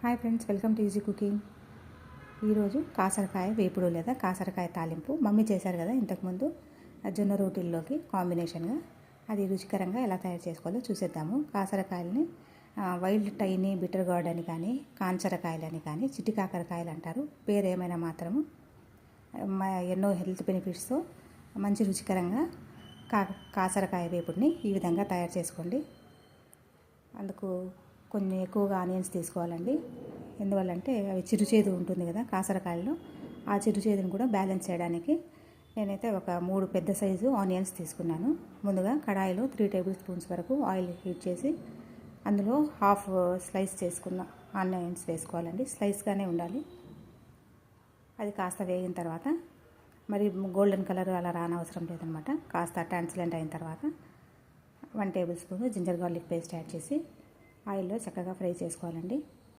Hi friends, welcome to easy cooking. ఈరోజు కాసరకాయ వేపుడు లేదా కాసరకాయ తాలింపు మమ్మీ చేశారు కదా ఇంతకుముందు జొన్న రోటీల్లోకి కాంబినేషన్గా. అది రుచికరంగా ఎలా తయారు చేసుకోవాలో చూసేద్దాము. కాసరకాయలని వైల్డ్ టైని, బిటర్ గార్డ్ అని కానీ, కాంచరకాయలని కానీ, చిట్టి కాకరకాయలు అంటారు. పేరు ఏమైనా మాత్రము ఎన్నో హెల్త్ బెనిఫిట్స్తో మంచి రుచికరంగా కాసరకాయ వేపుడిని ఈ విధంగా తయారు చేసుకోండి. అందుకు కొన్ని ఎక్కువగా ఆనియన్స్ తీసుకోవాలండి. ఎందువల్లంటే అవి చిరుచేదు ఉంటుంది కదా కాసరకాయల్లో, ఆ చిరుచేదుని కూడా బ్యాలెన్స్ చేయడానికి నేనైతే ఒక 3 పెద్ద సైజు ఆనియన్స్ తీసుకున్నాను. ముందుగా కడాయిలో 3 టేబుల్ స్పూన్స్ వరకు ఆయిల్ హీట్ చేసి అందులో హాఫ్ స్లైస్ చేసుకున్న ఆనియన్స్ వేసుకోవాలండి. స్లైస్గానే ఉండాలి. అది కాస్త వేగిన తర్వాత, మరి గోల్డెన్ కలర్ అలా రానవసరం లేదనమాట. కాస్త ట్రాన్స్లెంట్ అయిన తర్వాత 1 tablespoon ginger garlic paste add చేసి ఆయిల్లో చక్కగా ఫ్రై చేసుకోవాలండి.